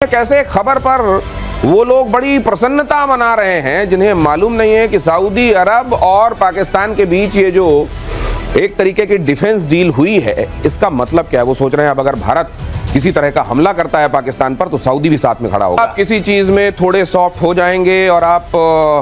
कैसे खबर पर वो लोग बड़ी प्रसन्नता मना रहे हैं जिन्हें मालूम नहीं है कि सऊदी अरब और पाकिस्तान के बीच ये जो एक तरीके की डिफेंस डील हुई है इसका मतलब क्या है। वो सोच रहे हैं अब अगर भारत किसी तरह का हमला करता है पाकिस्तान पर तो सऊदी भी साथ में खड़ा होगा। आप किसी चीज में थोड़े सॉफ्ट हो जाएंगे और आप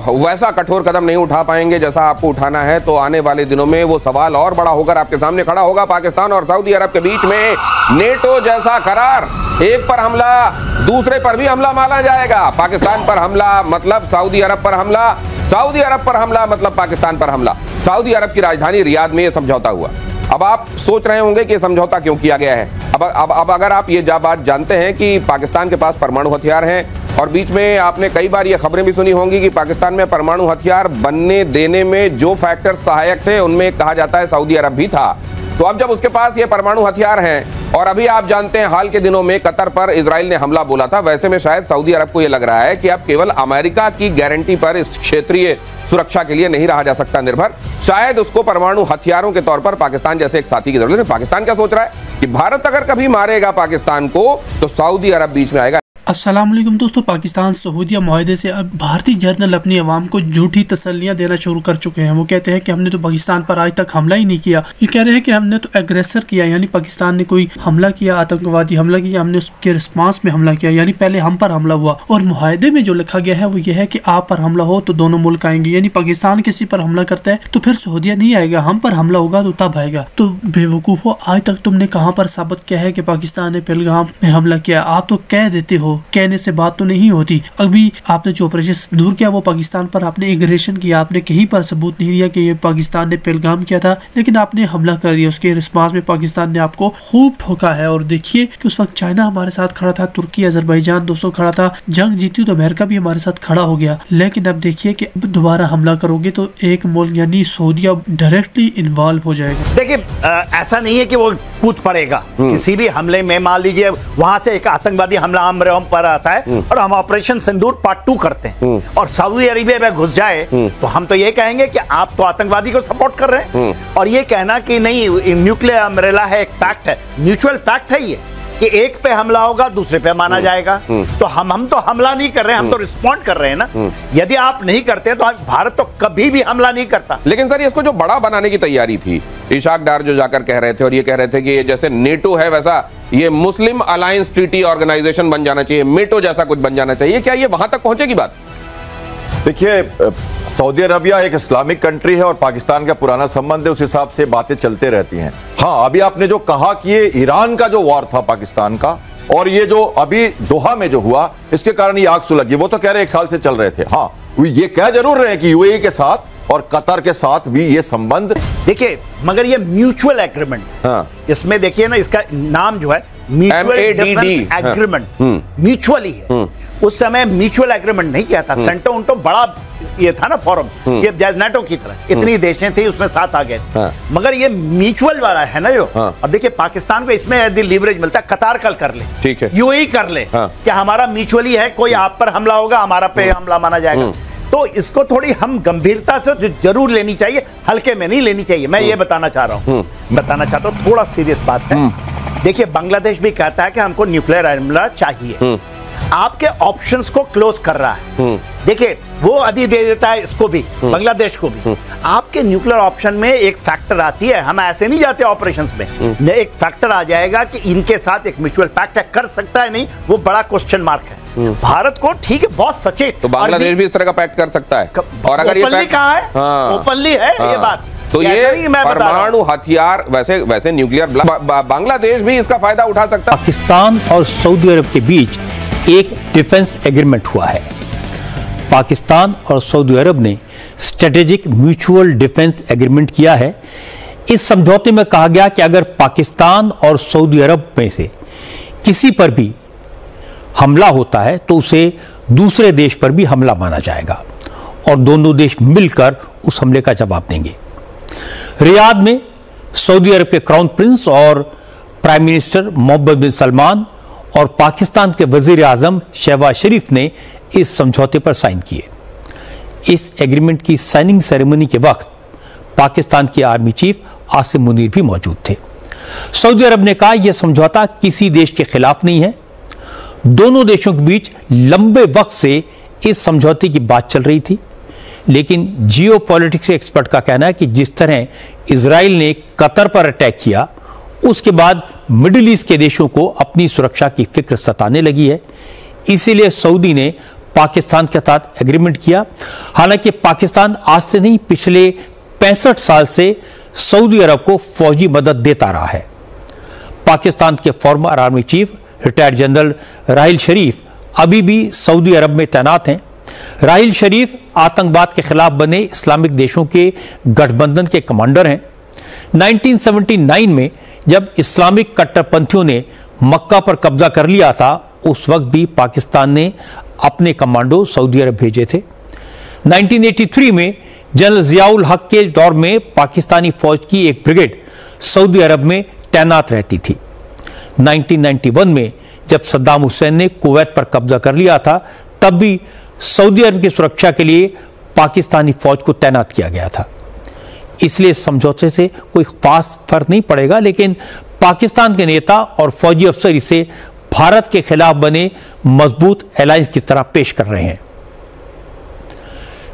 वैसा कठोर कदम नहीं उठा पाएंगे जैसा आपको उठाना है तो आने वाले दिनों में वो सवाल और बड़ा होकर आपके सामने खड़ा होगा। पाकिस्तान और सऊदी अरब के बीच में नेटो जैसा करार, एक पर हमला दूसरे पर भी हमला माना जाएगा। पाकिस्तान पर हमला मतलब सऊदी अरब पर हमला, सऊदी अरब पर हमला मतलब पाकिस्तान पर हमला। सऊदी अरब की राजधानी रियाद में यह समझौता हुआ। अब आप सोच रहे होंगे कि समझौता क्यों किया गया है। अब अगर आप ये बात जानते हैं कि पाकिस्तान के पास परमाणु हथियार हैं और बीच में आपने कई बार ये खबरें भी सुनी होंगी कि पाकिस्तान में परमाणु हथियार बनने देने में जो फैक्टर सहायक थे उनमें कहा जाता है सऊदी अरब भी था। तो अब जब उसके पास ये परमाणु हथियार हैं और अभी आप जानते हैं हाल के दिनों में कतर पर इजराइल ने हमला बोला था, वैसे में शायद सऊदी अरब को यह लग रहा है कि अब केवल अमेरिका की गारंटी पर इस क्षेत्रीय सुरक्षा के लिए नहीं रहा जा सकता निर्भर। शायद उसको परमाणु हथियारों के तौर पर पाकिस्तान जैसे एक साथी की जरूरत है। पाकिस्तान क्या सोच रहा है कि भारत अगर कभी मारेगा पाकिस्तान को तो सऊदी अरब बीच में आएगा। अस्सलाम वालेकुम दोस्तों, पाकिस्तान सऊदीया मुआहदे से अब भारतीय जर्नल अपनी आवाम को झूठी तसल्लियां देना शुरू कर चुके हैं। वो कहते हैं कि हमने तो पाकिस्तान पर आज तक हमला ही नहीं किया। ये कह रहे हैं कि हमने तो एग्रेसर किया, यानी पाकिस्तान ने कोई हमला किया, आतंकवादी हमला किया, हमने उसके रिस्पांस में हमला किया, यानी पहले हम पर हमला हुआ। और मुआहदे में जो लिखा गया है वो ये है कि आप पर हमला हो तो दोनों मुल्क आएंगे, यानी पाकिस्तान किसी पर हमला करता है तो फिर सऊदीया नहीं आएगा, हम पर हमला होगा तो तब आएगा। तो बेवकूफ़ो, आज तक तुमने कहाँ पर साबित किया है कि पाकिस्तान ने पहलगाम में हमला किया? आप तो कह देते हो, कहने से बात तो नहीं होती। अभी आपने जो ऑपरेशन दूर किया वो पाकिस्तान पर आपने एग्रेशन किया, आपने कहीं पर सबूत नहीं दिया कि ये पाकिस्तान ने पहलगाम किया था, लेकिन आपने हमला कर दिया। उसके रिस्पांस में पाकिस्तान ने आपको खूब ठोका है। और देखिए कि उस वक्त चाइना हमारे साथ खड़ा था, तुर्की, अजरबैजान दोस्तों खड़ा था, जंग जीती तो अमेरिका भी हमारे साथ खड़ा हो गया। लेकिन अब देखिए कि अब दोबारा हमला करोगे तो एक मुल्क यानी सऊदीया डायरेक्टली इन्वॉल्व हो जाएगा। देखिए ऐसा नहीं है कि वो कूद पड़ेगा किसी भी हमले में। मान लीजिए वहां से एक आतंकवादी हमला हम पर आता है और हम ऑपरेशन सिंदूर पार्ट 2 करते हैं और सऊदी अरेबिया में घुस जाए तो हम तो ये कहेंगे कि आप तो आतंकवादी को सपोर्ट कर रहे हैं। और ये कहना कि नहीं न्यूक्लियर अम्ब्रेला है, एक पैक्ट है, म्यूचुअल पैक्ट है ये कि एक पे हमला होगा दूसरे पे माना जाएगा। तो हम तो हमला नहीं कर रहे हैं, हम तो रिस्पॉन्ड कर रहे हैं ना। यदि आप नहीं करते तो भारत तो कभी भी हमला नहीं करता। लेकिन सर इसको जो बड़ा बनाने की तैयारी थी, इशाक डार जो जाकर कह रहे थे और ये कह रहे थे कि जैसे नेटो है वैसा ये मुस्लिम अलायंस ट्रीटी ऑर्गेनाइजेशन बन जाना चाहिए, मेटो जैसा कुछ बन जाना चाहिए, क्या ये वहां तक पहुंचेगी बात? देखिए, सऊदी अरबिया एक इस्लामिक कंट्री है और पाकिस्तान का पुराना संबंध है, उस हिसाब से बातें चलते रहती हैं। हाँ, अभी आपने जो कहा कि ये ईरान का जो वॉर था पाकिस्तान का और ये जो अभी दोहा में जो हुआ इसके कारण ये आग सुलग गई, वो तो कह रहे 1 साल से चल रहे थे। हाँ, ये कह जरूर रहे हैं कि यूएई के साथ और कतर के साथ भी ये संबंध, देखिए मगर ये म्यूचुअल एग्रीमेंट। हाँ। इसमें देखिए ना, इसका नाम जो है म्यूचुअल डिफेंस एग्रीमेंट, म्यूचुअली है। उस समय म्यूचुअल एग्रीमेंट नहीं किया था, सेंटो उन्टो बड़ा ये था ना फॉरम, ये नेटो की तरह इतनी देशें थी उसमें साथ आ गए। हाँ। मगर ये म्यूचुअल वाला है ना जो। हाँ। अब देखिए पाकिस्तान को इसमें यदि लीवरेज मिलता है, कतार कल कर ले, ठीक है, यूएई कर ले। हाँ। कि हमारा म्यूचुअली है, कोई आप पर हमला होगा हमारा पे हमला माना जाएगा। तो इसको थोड़ी हम गंभीरता से जरूर लेनी चाहिए, हल्के में नहीं लेनी चाहिए। मैं ये बताना चाह रहा हूँ, बताना चाहता हूँ, थोड़ा सीरियस बात है। देखिए बांग्लादेश भी कहता है कि हमको न्यूक्लियर हमला चाहिए, आपके ऑप्शंस को क्लोज कर रहा है। देखिए वो अधि दे देता है इसको भी, बांग्लादेश को भी। आपके न्यूक्लियर ऑप्शन में एक फैक्टर आती है, हम ऐसे नहीं जाते ऑपरेशंस में, एक फैक्टर आ जाएगा कि इनके साथ एक म्यूचुअल पैक्ट है, कर सकता है नहीं, वो बड़ा क्वेश्चन मार्क है। भारत को ठीक है बहुत सचेत, तो बांग्लादेश भी इस तरह का पैक्ट कर सकता है। और अगर ये कहा है, ओपनली है ये बात, तो ये परमाणु हथियार वैसे न्यूक्लियर बांग्लादेश भी इसका फायदा उठा सकता है। पाकिस्तान और सऊदी अरब के बीच एक डिफेंस एग्रीमेंट हुआ है। पाकिस्तान और सऊदी अरब ने स्ट्रेटेजिक म्यूचुअल डिफेंस एग्रीमेंट किया है। इस समझौते में कहा गया कि अगर पाकिस्तान और सऊदी अरब में से किसी पर भी हमला होता है तो उसे दूसरे देश पर भी हमला माना जाएगा और दोनों देश मिलकर उस हमले का जवाब देंगे। रियाद में सऊदी अरब के क्राउन प्रिंस और प्राइम मिनिस्टर मोहम्मद बिन सलमान और पाकिस्तान के वजीर आजम शहबाज शरीफ ने इस समझौते पर साइन किए। इस एग्रीमेंट की साइनिंग सेरेमनी के वक्त पाकिस्तान के आर्मी चीफ आसिम मुनीर भी मौजूद थे। सऊदी अरब ने कहा यह समझौता किसी देश के खिलाफ नहीं है, दोनों देशों के बीच लंबे वक्त से इस समझौते की बात चल रही थी, लेकिन जियोपॉलिटिक्स एक्सपर्ट का कहना है कि जिस तरह इजराइल ने कतर पर अटैक किया, उसके बाद मिडिल ईस्ट के देशों को अपनी सुरक्षा की फिक्र सताने लगी है। इसीलिए सऊदी ने पाकिस्तान के साथ एग्रीमेंट किया। हालांकि पाकिस्तान आज से नहीं, पिछले 65 साल से सऊदी अरब को फौजी मदद देता रहा है। पाकिस्तान के former army chief retired general Raheel Sharif अभी भी सऊदी अरब में तैनात हैं। राहिल शरीफ आतंकवाद के खिलाफ बने इस्लामिक देशों के गठबंधन के कमांडर हैं। 1979 में जब इस्लामिक कट्टरपंथियों ने मक्का पर कब्जा कर लिया था, उस वक्त भी पाकिस्तान ने अपने कमांडो सऊदी अरब भेजे थे। 1983 में जनरल जियाउल हक के दौर में पाकिस्तानी फौज की एक ब्रिगेड सऊदी अरब में तैनात रहती थी। 1991 में जब सद्दाम हुसैन ने कुवैत पर कब्जा कर लिया था, तब भी सऊदी अरब की सुरक्षा के लिए पाकिस्तानी फौज को तैनात किया गया था। इसलिए समझौते से कोई खास फर्क नहीं पड़ेगा, लेकिन पाकिस्तान के नेता और फौजी अफसर इसे भारत के खिलाफ बने मजबूत अलायंस की तरह पेश कर रहे हैं।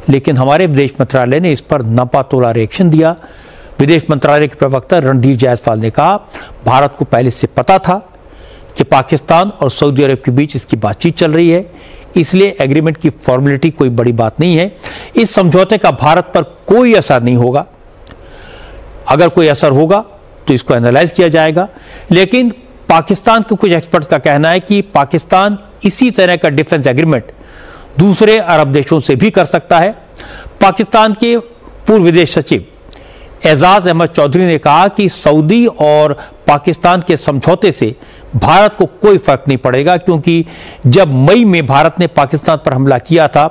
लेकिन हमारे विदेश मंत्रालय ने इस पर नापातोला रिएक्शन दिया। विदेश मंत्रालय के प्रवक्ता रणधीर जायसवाल ने कहा, भारत को पहले से पता था कि पाकिस्तान और सऊदी अरब के बीच इसकी बातचीत चल रही है, इसलिए एग्रीमेंट की फॉर्मेलिटी कोई बड़ी बात नहीं है। इस समझौते का भारत पर कोई असर नहीं होगा। अगर कोई असर होगा तो इसको एनालाइज किया जाएगा। लेकिन पाकिस्तान के कुछ एक्सपर्ट्स का कहना है कि पाकिस्तान इसी तरह का डिफेंस एग्रीमेंट दूसरे अरब देशों से भी कर सकता है। पाकिस्तान के पूर्व विदेश सचिव एजाज अहमद चौधरी ने कहा कि सऊदी और पाकिस्तान के समझौते से भारत को कोई फर्क नहीं पड़ेगा, क्योंकि जब मई में भारत ने पाकिस्तान पर हमला किया था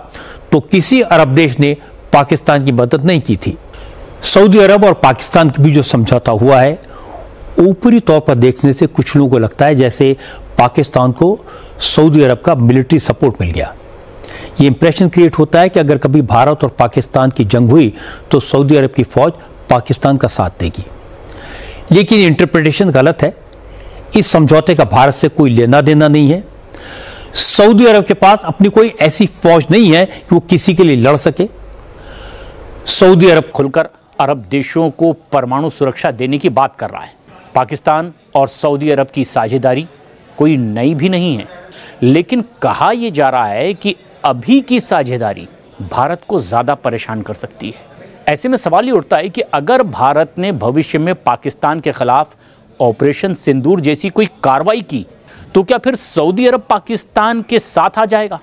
तो किसी अरब देश ने पाकिस्तान की मदद नहीं की थी। सऊदी अरब और पाकिस्तान के बीच जो समझौता हुआ है, ऊपरी तौर पर देखने से कुछ लोगों को लगता है जैसे पाकिस्तान को सऊदी अरब का मिलिट्री सपोर्ट मिल गया। ये इंप्रेशन क्रिएट होता है कि अगर कभी भारत और पाकिस्तान की जंग हुई तो सऊदी अरब की फौज पाकिस्तान का साथ देगी। लेकिन इंटरप्रिटेशन गलत है। इस समझौते का भारत से कोई लेना देना नहीं है। सऊदी अरब के पास अपनी कोई ऐसी फौज नहीं है कि वो किसी के लिए लड़ सके। सऊदी अरब खुलकर अरब देशों को परमाणु सुरक्षा देने की बात कर रहा है। पाकिस्तान और सऊदी अरब की साझेदारी कोई नई भी नहीं है, लेकिन कहा यह जा रहा है कि अभी की साझेदारी भारत को ज़्यादा परेशान कर सकती है। ऐसे में सवाल ये उठता है कि अगर भारत ने भविष्य में पाकिस्तान के खिलाफ ऑपरेशन सिंदूर जैसी कोई कार्रवाई की, तो क्या फिर सऊदी अरब पाकिस्तान के साथ आ जाएगा?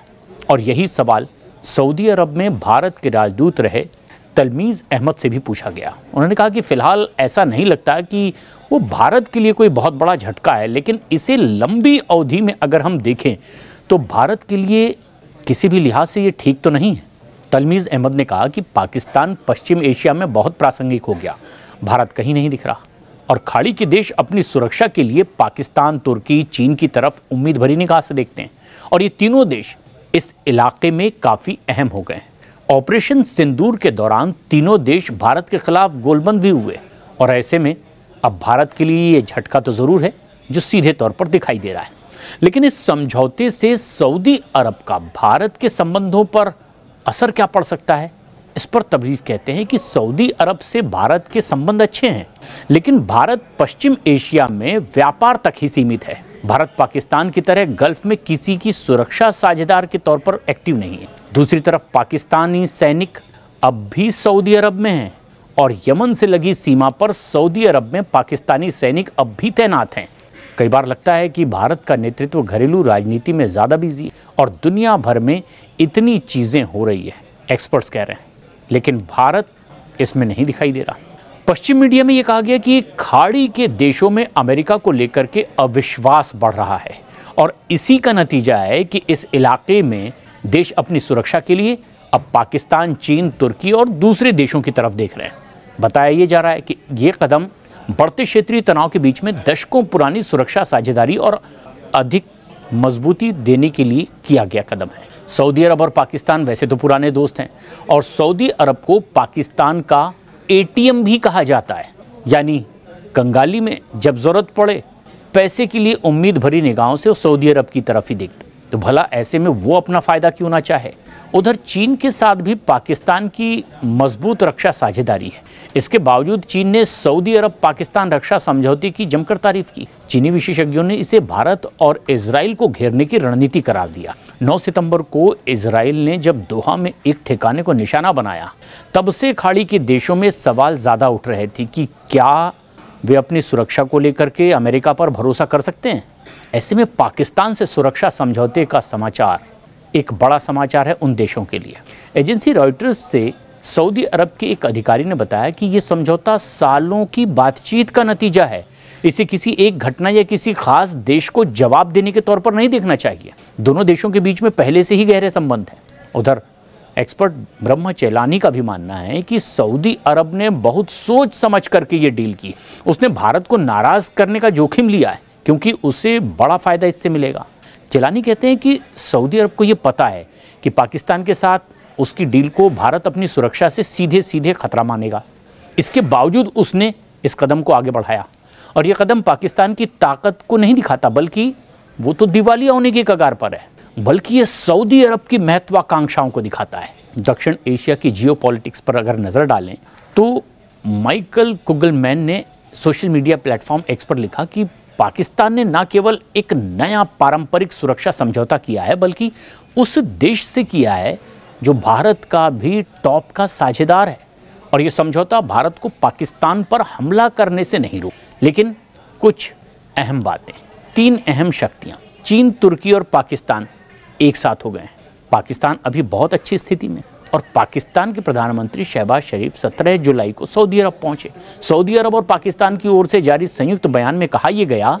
और यही सवाल सऊदी अरब में भारत के राजदूत रहे तलमीज़ अहमद से भी पूछा गया। उन्होंने कहा कि फ़िलहाल ऐसा नहीं लगता कि वो भारत के लिए कोई बहुत बड़ा झटका है, लेकिन इसे लंबी अवधि में अगर हम देखें तो भारत के लिए किसी भी लिहाज से ये ठीक तो नहीं है। तलमीज़ अहमद ने कहा कि पाकिस्तान पश्चिम एशिया में बहुत प्रासंगिक हो गया, भारत कहीं नहीं दिख रहा, और खाड़ी के देश अपनी सुरक्षा के लिए पाकिस्तान, तुर्की, चीन की तरफ उम्मीद भरी निगाह से देखते हैं, और ये तीनों देश इस इलाके में काफ़ी अहम हो गए हैं। ऑपरेशन सिंदूर के दौरान तीनों देश भारत के खिलाफ गोलबंद भी हुए, और ऐसे में अब भारत के लिए ये झटका तो ज़रूर है जो सीधे तौर पर दिखाई दे रहा है। लेकिन इस समझौते से सऊदी अरब का भारत के संबंधों पर असर क्या पड़ सकता है? इस पर तबरीज़ कहते हैं कि सऊदी अरब से भारत के संबंध अच्छे हैं, लेकिन भारत पश्चिम एशिया में व्यापार तक ही सीमित है। भारत पाकिस्तान की तरह गल्फ में किसी की सुरक्षा साझेदार के तौर पर एक्टिव नहीं है। दूसरी तरफ पाकिस्तानी सैनिक अब भी सऊदी अरब में हैं, और यमन से लगी सीमा पर सऊदी अरब में पाकिस्तानी सैनिक अब भी तैनात हैं। कई बार लगता है कि भारत का नेतृत्व घरेलू राजनीति में ज़्यादा बिजी है, और दुनिया भर में इतनी चीज़ें हो रही है, एक्सपर्ट्स कह रहे हैं, लेकिन भारत इसमें नहीं दिखाई दे रहा। पश्चिम मीडिया में ये कहा गया कि खाड़ी के देशों में अमेरिका को लेकर के अविश्वास बढ़ रहा है, और इसी का नतीजा है कि इस इलाके में देश अपनी सुरक्षा के लिए अब पाकिस्तान, चीन, तुर्की और दूसरे देशों की तरफ देख रहे हैं। बताया ये जा रहा है कि ये कदम बढ़ते क्षेत्रीय तनाव के बीच में दशकों पुरानी सुरक्षा साझेदारी और अधिक मजबूती देने के लिए किया गया कदम है। सऊदी अरब और पाकिस्तान वैसे तो पुराने दोस्त हैं, और सऊदी अरब को पाकिस्तान का एटीएम भी कहा जाता है, यानी कंगाली में जब ज़रूरत पड़े पैसे के लिए उम्मीद भरी निगाहों से वो सऊदी अरब की तरफ ही देखते। तो भला ऐसे में वो अपना फायदा क्यों ना चाहे। उधर चीन के साथ भी पाकिस्तान की मजबूत रक्षा साझेदारी है। इसके बावजूद चीन ने सऊदी अरब पाकिस्तान रक्षा समझौते की जमकर तारीफ की। चीनी विशेषज्ञों ने इसे भारत और इजराइल को घेरने की रणनीति करार दिया। 9 सितंबर को इजराइल ने जब दोहा में एक ठिकाने को निशाना बनाया, तब से खाड़ी के देशों में सवाल ज्यादा उठ रहे थे कि क्या वे अपनी सुरक्षा को लेकर के अमेरिका पर भरोसा कर सकते हैं। ऐसे में पाकिस्तान से सुरक्षा समझौते का समाचार एक बड़ा समाचार है उन देशों के लिए। एजेंसी रॉयटर्स से सऊदी अरब के एक अधिकारी ने बताया कि यह समझौता सालों की बातचीत का नतीजा है। इसे किसी एक घटना या किसी खास देश को जवाब देने के तौर पर नहीं देखना चाहिए। दोनों देशों के बीच में पहले से ही गहरे संबंध हैं। उधर एक्सपर्ट ब्रह्म चेलानी का भी मानना है कि सऊदी अरब ने बहुत सोच समझ करके ये डील की। उसने भारत को नाराज करने का जोखिम लिया है क्योंकि उसे बड़ा फायदा इससे मिलेगा। चेलानी कहते हैं कि सऊदी अरब को ये पता है कि पाकिस्तान के साथ उसकी डील को भारत अपनी सुरक्षा से सीधे सीधे खतरा मानेगा। इसके बावजूद उसने इस कदम को आगे बढ़ाया और यह कदम पाकिस्तान की ताकत को नहीं दिखाता, बल्कि वो तो दिवालिया होने की कगार पर है, बल्कि ये सऊदी अरब की महत्वाकांक्षाओं को दिखाता है। दक्षिण एशिया की जियोपॉलिटिक्स पर अगर नजर डालें तो माइकल कुगलमैन ने सोशल मीडिया प्लेटफॉर्म एक्स पर लिखा कि पाकिस्तान ने न केवल एक नया पारंपरिक सुरक्षा समझौता किया है, बल्कि उस देश से किया है जो भारत का भी टॉप का साझेदार है। और यह समझौता भारत को पाकिस्तान पर हमला करने से नहीं रोक, लेकिन कुछ अहम बातें, 3 अहम शक्तियां चीन, तुर्की और पाकिस्तान एक साथ हो गए हैं। पाकिस्तान अभी बहुत अच्छी स्थिति में और पाकिस्तान के प्रधानमंत्री शहबाज शरीफ 17 जुलाई को सऊदी अरब पहुंचे। सऊदी अरब और पाकिस्तान की ओर से जारी संयुक्त बयान में कहा यह गया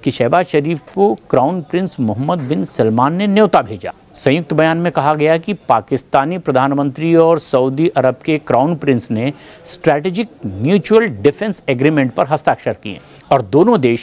कि शहबाज शरीफ को क्राउन प्रिंस मोहम्मद बिन सलमान ने न्योता भेजा। संयुक्त बयान में कहा गया कि पाकिस्तानी प्रधानमंत्री और सऊदी अरब के क्राउन प्रिंस ने स्ट्रैटेजिक म्यूचुअल डिफेंस एग्रीमेंट पर हस्ताक्षर किए और दोनों देश